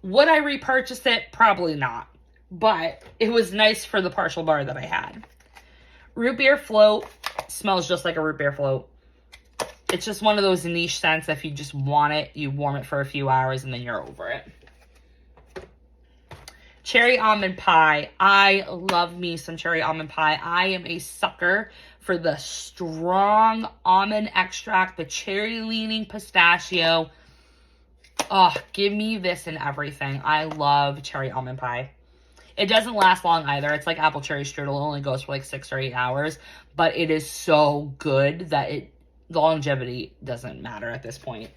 Would I repurchase it? Probably not. But it was nice for the partial bar that I had. Root Beer Float smells just like a root beer float. It's just one of those niche scents. If you just want it, you warm it for a few hours and then you're over it. Cherry Almond Pie. I love me some cherry almond pie. I am a sucker for the strong almond extract, the cherry leaning pistachio. Oh, give me this in everything. I love cherry almond pie. It doesn't last long either. It's like apple cherry strudel. It only goes for like 6 or 8 hours. But it is so good that the longevity doesn't matter at this point.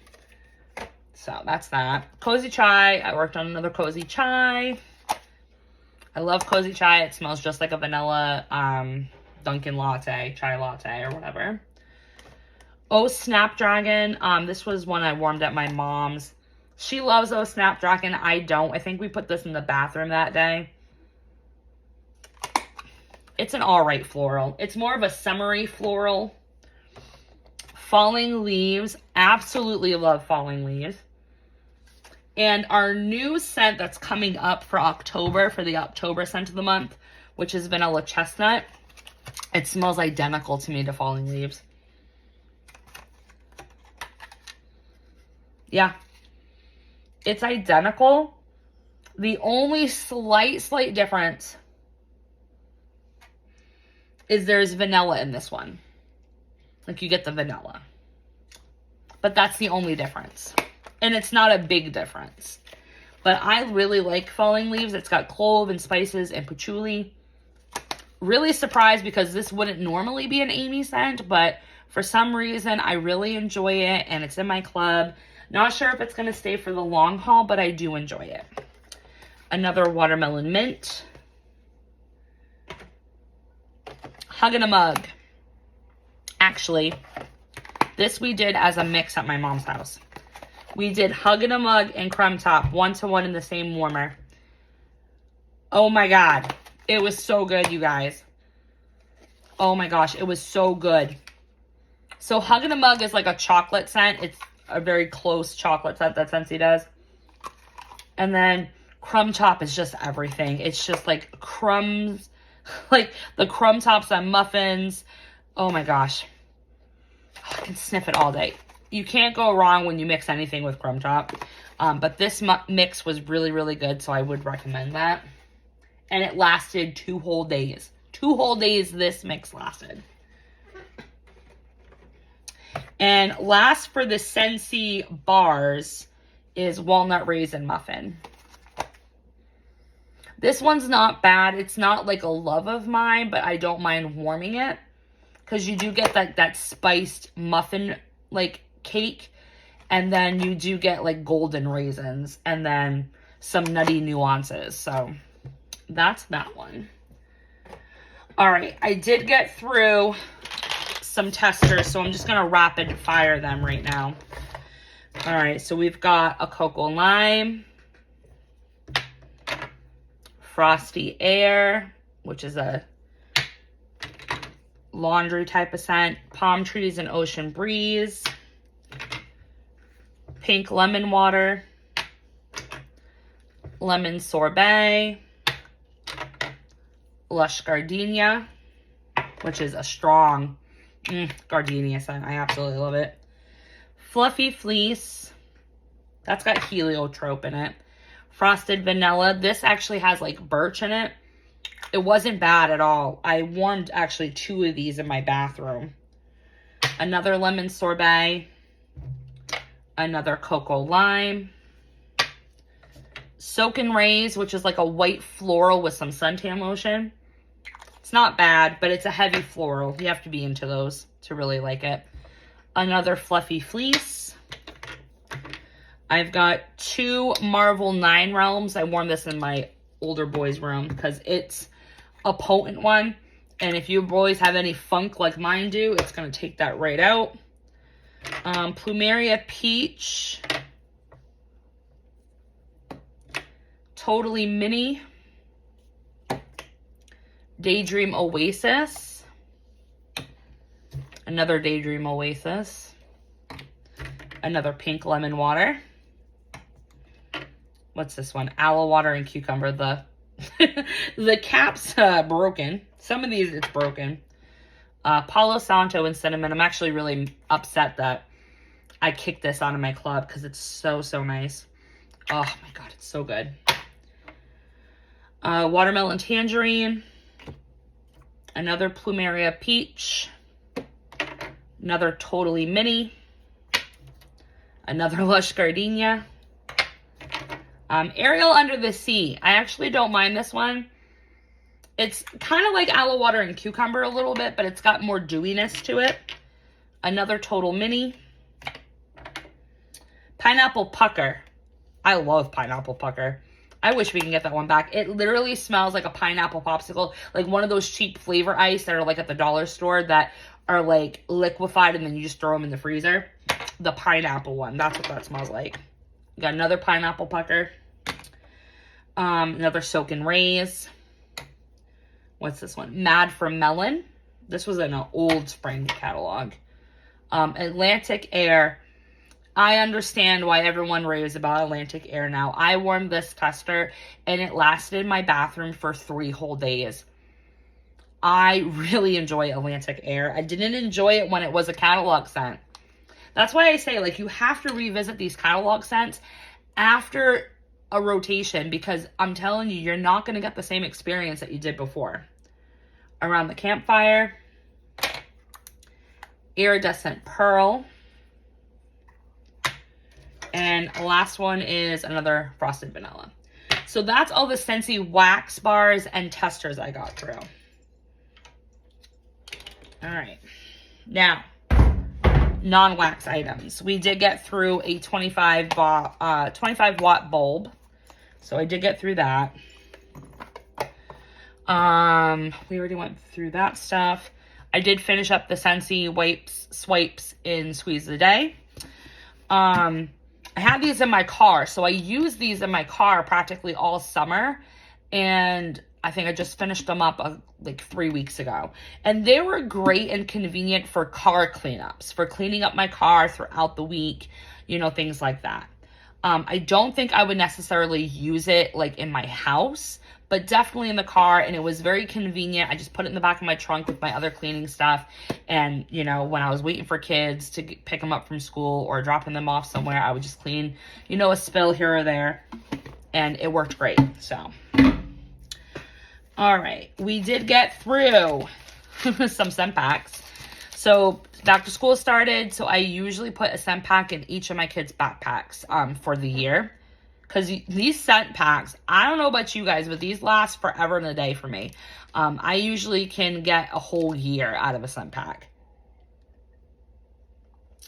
So that's that. Cozy Chai. I worked on another Cozy Chai. I love Cozy Chai. It smells just like a vanilla Dunkin' latte, chai latte or whatever. Oh, Snapdragon. This was one I warmed at my mom's. She loves Oh Snapdragon. I don't. I think we put this in the bathroom that day. It's an alright floral. It's more of a summery floral. Falling Leaves. Absolutely love Falling Leaves. And our new scent that's coming up for October, for the October scent of the month, which is Vanilla Chestnut. It smells identical to me to Falling Leaves. Yeah. It's identical. The only slight difference is there's vanilla in this one. Like, you get the vanilla. But that's the only difference. And it's not a big difference. But I really like Falling Leaves. It's got clove and spices and patchouli. Really surprised, because this wouldn't normally be an Amy scent, but for some reason I really enjoy it, and it's in my club. Not sure if it's going to stay for the long haul, but I do enjoy it. Another Watermelon Mint. Hug in a Mug. Actually, this we did as a mix at my mom's house. We did Hug in a Mug and Crumb Top, 1-to-1 in the same warmer. Oh my God. It was so good, you guys. Oh my gosh, it was so good. So Hug in a Mug is like a chocolate scent. It's a very close chocolate scent that Scentsy does. And then Crumb Top is just everything. It's just like crumbs, like the crumb tops on muffins. Oh my gosh. I can sniff it all day. You can't go wrong when you mix anything with Crumb Top. But this mix was really, really good, so I would recommend that. And it lasted 2 whole days. 2 whole days this mix lasted. And last for the Scentsy bars is Walnut Raisin Muffin. This one's not bad. It's not like a love of mine, but I don't mind warming it. Because you do get that spiced muffin like cake. And then you do get like golden raisins. And then some nutty nuances. So that's that one. Alright, I did get through some testers. So I'm just going to rapid fire them right now. Alright, so we've got a Cocoa Lime. Frosty Air, which is a laundry type of scent. Palm Trees and Ocean Breeze. Pink Lemon Water. Lemon Sorbet. Lush Gardenia, which is a strong gardenia scent. I absolutely love it. Fluffy Fleece. That's got heliotrope in it. Frosted Vanilla. This actually has like birch in it. It wasn't bad at all. I warmed actually 2 of these in my bathroom. Another Lemon Sorbet. Another Cocoa Lime. Soak and Raise, which is like a white floral with some suntan lotion. It's not bad, but it's a heavy floral. You have to be into those to really like it. Another Fluffy Fleece. I've got 2 Marvel 9 Realms. I warmed this in my older boy's room because it's a potent one. And if you boys have any funk like mine do, it's going to take that right out. Plumeria Peach. Totally Mini. Daydream Oasis. Another Daydream Oasis. Another Pink Lemon Water. What's this one? Aloe Water and Cucumber. The the cap's broken. Some of these it's broken. Palo Santo and Cinnamon. I'm actually really upset that I kicked this out of my club because it's so, so nice. Oh my God, it's so good. Watermelon Tangerine. Another Plumeria Peach. Another Totally Mini. Another Lush Gardenia. Ariel Under the Sea. I actually don't mind this one. It's kind of like Aloe Water and Cucumber a little bit, but it's got more dewiness to it. Another Total Mini. Pineapple Pucker. I love Pineapple Pucker. I wish we can get that one back. It literally smells like a pineapple popsicle. Like one of those cheap flavor ice that are like at the dollar store that are like liquefied and then you just throw them in the freezer. The pineapple one. That's what that smells like. Got another Pineapple Pucker. Another Soak and Raise. What's this one? Mad for Melon. This was in an old spring catalog. Atlantic Air. I understand why everyone raves about Atlantic Air now. I warmed this tester and it lasted in my bathroom for 3 whole days. I really enjoy Atlantic Air. I didn't enjoy it when it was a catalog scent. That's why I say, like, you have to revisit these catalog scents after a rotation because I'm telling you, you're not going to get the same experience that you did before. Around the Campfire. Iridescent Pearl. And last one is another Frosted Vanilla. So that's all the Scentsy wax bars and testers I got through. All right. Now, non-wax items. We did get through a 25 watt bulb. So I did get through that. We already went through that stuff. I did finish up the Scentsy swipes in Squeeze of the Day. I had these in my car, so I used these in my car practically all summer, and I think I just finished them up like 3 weeks ago. And they were great and convenient for car cleanups, for cleaning up my car throughout the week, you know, things like that. I don't think I would necessarily use it like in my house, but definitely in the car, and it was very convenient. I just put it in the back of my trunk with my other cleaning stuff, and, you know, when I was waiting for kids to pick them up from school or dropping them off somewhere, I would just clean, you know, a spill here or there, and it worked great, so. All right, we did get through some scent packs. So back to school started, so I usually put a scent pack in each of my kids' backpacks for the year. Because these scent packs, I don't know about you guys, but these last forever and a day for me. I usually can get a whole year out of a scent pack.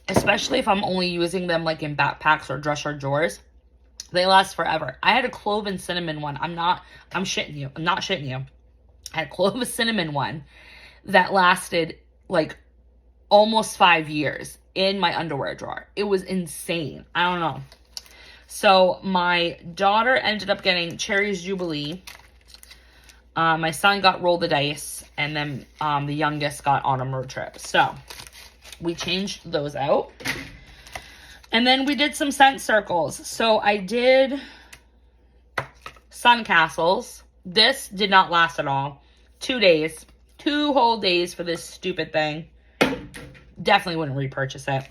Especially if I'm only using them like in backpacks or dresser drawers. They last forever. I had a clove and cinnamon one. I'm not shitting you. I had a clove and cinnamon one that lasted like almost 5 years in my underwear drawer. It was insane. I don't know. So my daughter ended up getting Cherry's Jubilee. My son got Roll the Dice. And then the youngest got Autumn Road Trip. So we changed those out. And then we did some scent circles. So I did Sun Castles. This did not last at all. 2 days. 2 whole days for this stupid thing. Definitely wouldn't repurchase it.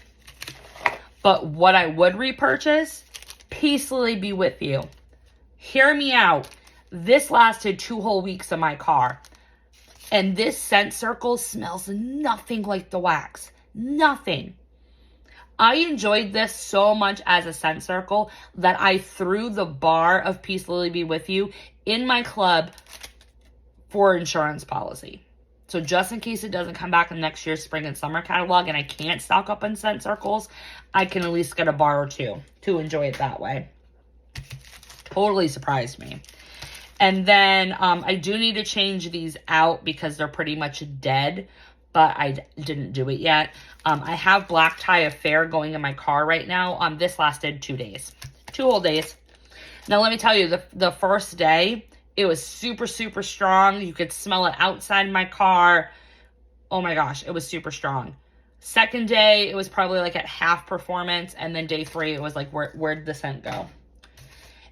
But what I would repurchase, Peacefully Be With You. Hear me out. This lasted 2 whole weeks in my car. And this scent circle smells nothing like the wax. Nothing. I enjoyed this so much as a scent circle that I threw the bar of Peacefully Be With You in my club for insurance policy. So just in case it doesn't come back in next year's spring and summer catalog and I can't stock up on scent circles, I can at least get a bar or 2 to enjoy it that way. Totally surprised me. And then I do need to change these out because they're pretty much dead, but I didn't do it yet. I have Black Tie Affair going in my car right now. This lasted 2 days. 2 whole days. Now, let me tell you, the first day, it was super, super strong. You could smell it outside my car. Oh my gosh, it was super strong. Second day, it was probably like at half performance. And then day 3, it was like, where'd the scent go?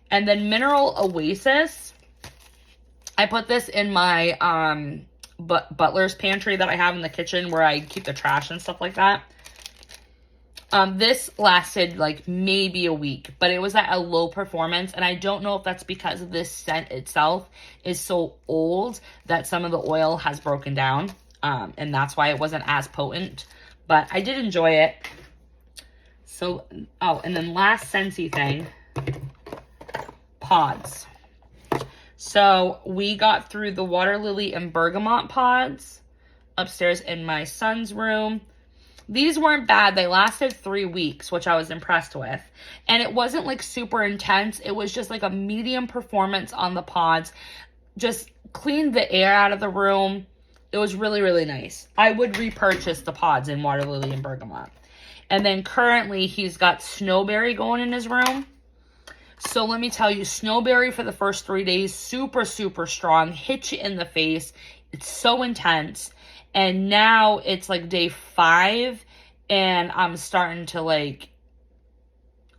And then Mineral Oasis. I put this in my butler's pantry that I have in the kitchen where I keep the trash and stuff like that. This lasted like maybe a week, but it was at a low performance. And I don't know if that's because of this scent itself is so old that some of the oil has broken down. And that's why it wasn't as potent, but I did enjoy it. So, oh, and then last Scentsy thing, pods. So we got through the Water Lily and Bergamot pods upstairs in my son's room. These weren't bad. They lasted 3 weeks, which I was impressed with. And it wasn't like super intense. It was just like a medium performance on the pods. Just cleaned the air out of the room. It was really, really nice. I would repurchase the pods in Water Lily and Bergamot. And then currently he's got Snowberry going in his room. So let me tell you, Snowberry for the first 3 days, super, super strong, hit you in the face. It's so intense. And now it's like day 5 and I'm starting to like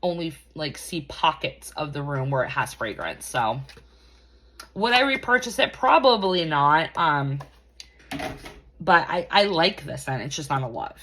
only like see pockets of the room where it has fragrance. So would I repurchase it? Probably not. But I like this scent. It's just not a love.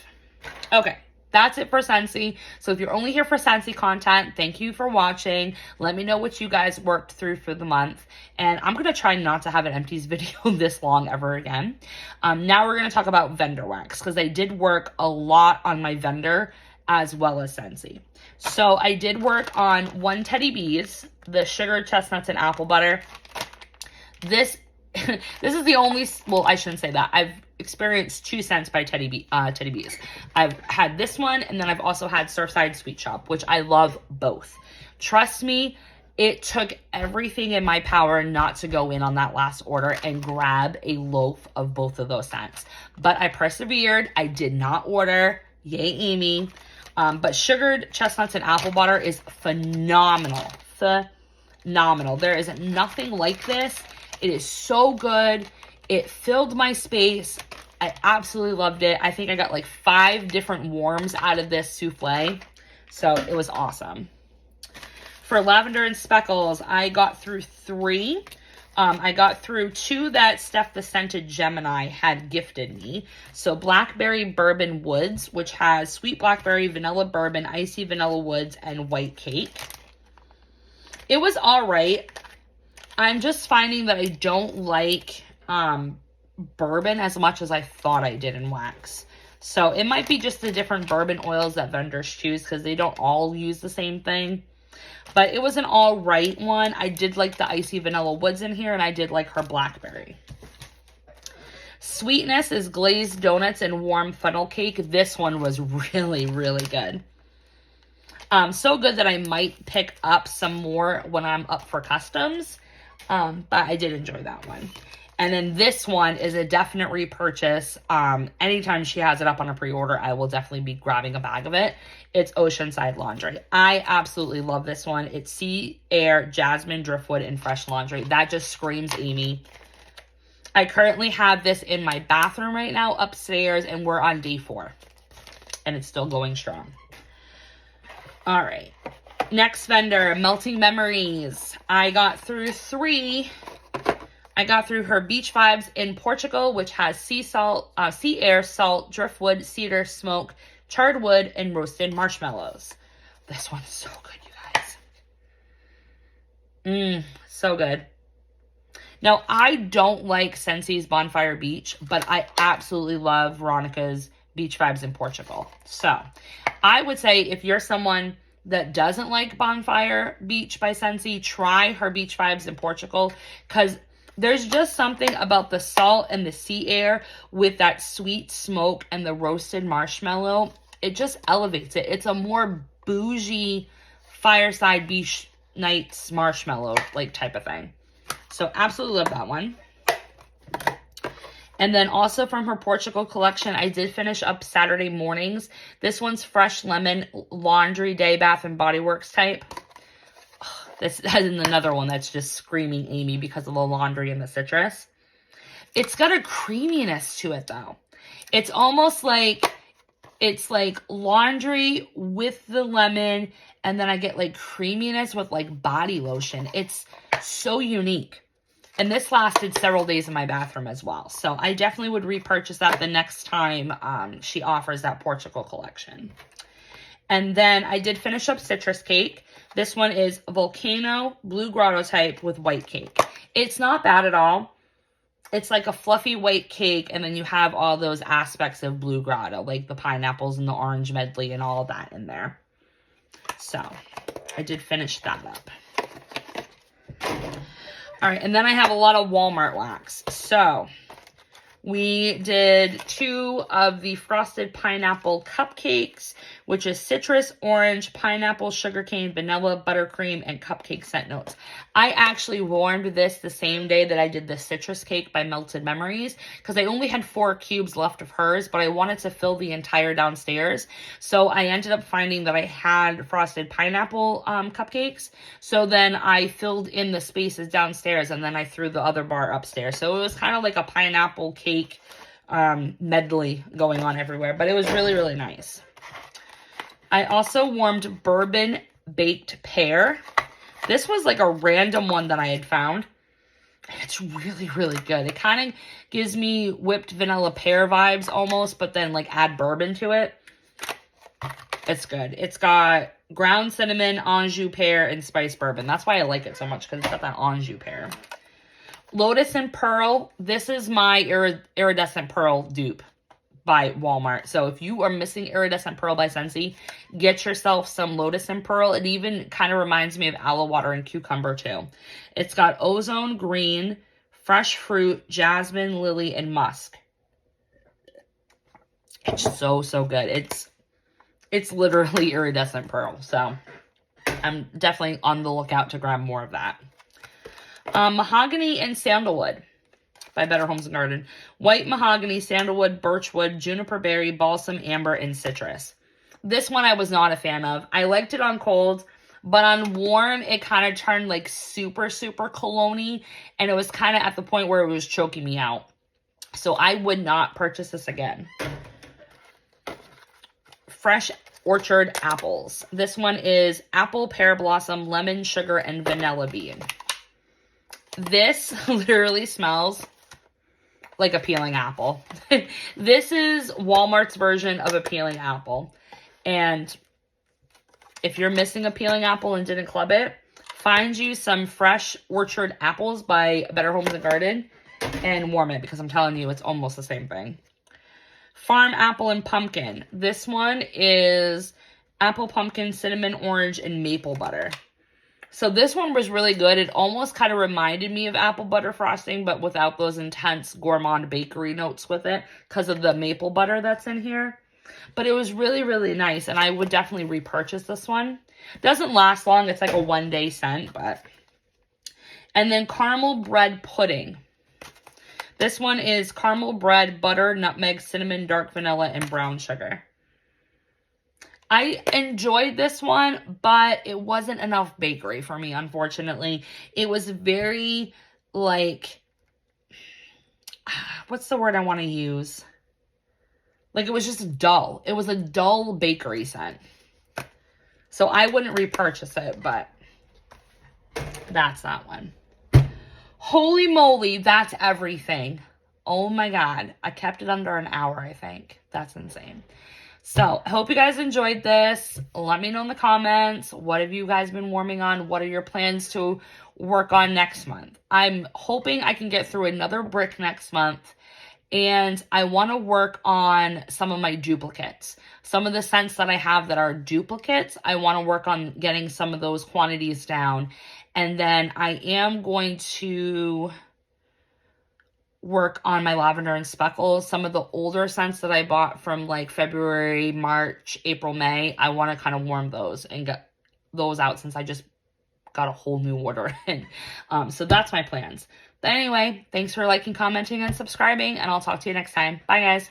Okay. That's it for Scentsy. So if you're only here for Scentsy content, thank you for watching. Let me know what you guys worked through for the month. And I'm going to try not to have an Empties video this long ever again. Now we're going to talk about Vendor wax because I did work a lot on my Vendor as well as Scentsy. So I did work on 1 Teddy Bees, the sugar, chestnuts, and apple butter. This is the only, well, I shouldn't say that. I've experienced 2 scents by Teddy Bees. I've had this one, and then I've also had Surfside Sweet Shop, which I love both. Trust me, It took everything in my power not to go in on that last order and grab a loaf of both of those scents. But I persevered. I did not order. Yay, Amy. But sugared chestnuts and apple butter is phenomenal. Phenomenal. There is nothing like this. It is so good. It filled my space. I absolutely loved it. I think I got like 5 different warms out of this souffle. So it was awesome. For lavender and speckles, I got through 3. I got through 2 that Steph the Scented Gemini had gifted me. So Blackberry Bourbon Woods, which has sweet blackberry, vanilla bourbon, icy vanilla woods, and white cake. It was all right. I'm just finding that I don't like bourbon as much as I thought I did in wax. So it might be just the different bourbon oils that vendors choose because they don't all use the same thing. But it was an all right one. I did like the icy vanilla woods in here, and I did like her blackberry. Sweetness is glazed donuts and warm funnel cake. This one was really, really good. So good that I might pick up some more when I'm up for customs. But I did enjoy that one. And then this one is a definite repurchase. Anytime she has it up on a pre-order, I will definitely be grabbing a bag of it. It's Oceanside Laundry. I absolutely love this one. It's Sea Air, Jasmine, Driftwood, and Fresh Laundry. That just screams Amy. I currently have this in my bathroom right now upstairs, and we're on day 4. And it's still going strong. All right. Next vendor, Melting Memories. I got through 3. I got through her Beach Vibes in Portugal, which has sea air, salt, driftwood, cedar, smoke, charred wood, and roasted marshmallows. This one's so good, you guys. So good. Now, I don't like Scentsy's Bonfire Beach, but I absolutely love Veronica's Beach Vibes in Portugal. So, I would say if you're someone that doesn't like Bonfire Beach by Scentsy, try her Beach Vibes in Portugal, because there's just something about the salt and the sea air with that sweet smoke and the roasted marshmallow. It just elevates it. It's a more bougie fireside beach nights marshmallow like type of thing. So absolutely love that one. And then also from her Portugal collection, I did finish up Saturday Mornings. This one's Fresh Lemon Laundry Day Bath and Body Works type. This is another one that's just screaming Amy because of the laundry and the citrus. It's got a creaminess to it, though. It's almost like, it's like laundry with the lemon, and then I get like creaminess with like body lotion. It's so unique. And this lasted several days in my bathroom as well. So I definitely would repurchase that the next time she offers that Portugal collection. And then I did finish up Citrus Cake. This one is Volcano Blue Grotto type with white cake. It's not bad at all. It's like a fluffy white cake, and then you have all those aspects of Blue Grotto, like the pineapples and the orange medley and all of that in there. So I did finish that up. All right, and then I have a lot of Walmart wax. So we did 2 of the frosted pineapple cupcakes, which is citrus, orange, pineapple, sugarcane, vanilla, buttercream, and cupcake scent notes. I actually warmed this the same day that I did the citrus cake by Melted Memories because I only had 4 cubes left of hers, but I wanted to fill the entire downstairs. So I ended up finding that I had frosted pineapple cupcakes. So then I filled in the spaces downstairs, and then I threw the other bar upstairs. So it was kind of like a pineapple cake medley going on everywhere, but it was really, really nice. I also warmed Bourbon Baked Pear. This was like a random one that I had found. It's really, really good. It kind of gives me whipped vanilla pear vibes almost, but then like add bourbon to it. It's good. It's got ground cinnamon, Anjou pear, and spice bourbon. That's why I like it so much, because it's got that Anjou pear. Lotus and Pearl. This is my Iridescent Pearl dupe by Walmart. So if you are missing Iridescent Pearl by Scentsy, get yourself some Lotus and Pearl. It even kind of reminds me of aloe water and cucumber too. It's got ozone green, fresh fruit, jasmine, lily, and musk. It's so, so good. It's literally Iridescent Pearl. So I'm definitely on the lookout to grab more of that. Mahogany and Sandalwood by Better Homes and Garden. White mahogany, sandalwood, birchwood, juniper berry, balsam, amber, and citrus. This one I was not a fan of. I liked it on cold, but on warm, it kind of turned like super, super cologne-y, and it was kind of at the point where it was choking me out. So I would not purchase this again. Fresh Orchard apples. This one is apple, pear blossom, lemon, sugar, and vanilla bean. This literally smells like a peeling apple. This is Walmart's version of a peeling apple. And if you're missing a peeling apple and didn't club it, find you some Fresh Orchard apples by Better Homes and Garden and warm it, because I'm telling you, it's almost the same thing. Farm apple and pumpkin. This one is apple, pumpkin, cinnamon, orange, and maple butter. So this one was really good. It almost kind of reminded me of apple butter frosting, but without those intense gourmand bakery notes with it because of the maple butter that's in here. But it was really, really nice, and I would definitely repurchase this one. Doesn't last long. It's like a one-day scent, but... And then caramel bread pudding. This one is caramel bread, butter, nutmeg, cinnamon, dark vanilla, and brown sugar. I enjoyed this one, but it wasn't enough bakery for me, unfortunately. It was very, like, what's the word I want to use? Like, it was just dull. It was a dull bakery scent. So I wouldn't repurchase it, but that's that one. Holy moly, that's everything. Oh my God. I kept it under an hour, I think. That's insane. So, I hope you guys enjoyed this. Let me know in the comments. What have you guys been warming on? What are your plans to work on next month? I'm hoping I can get through another brick next month. And I want to work on some of my duplicates. Some of the scents that I have that are duplicates, I want to work on getting some of those quantities down. And then I am going to work on my lavender and speckles. Some of the older scents that I bought from like February, March, April, May, I want to kind of warm those and get those out since I just got a whole new order in. So that's my plans. But anyway, thanks for liking, commenting, and subscribing, and I'll talk to you next time. Bye, guys.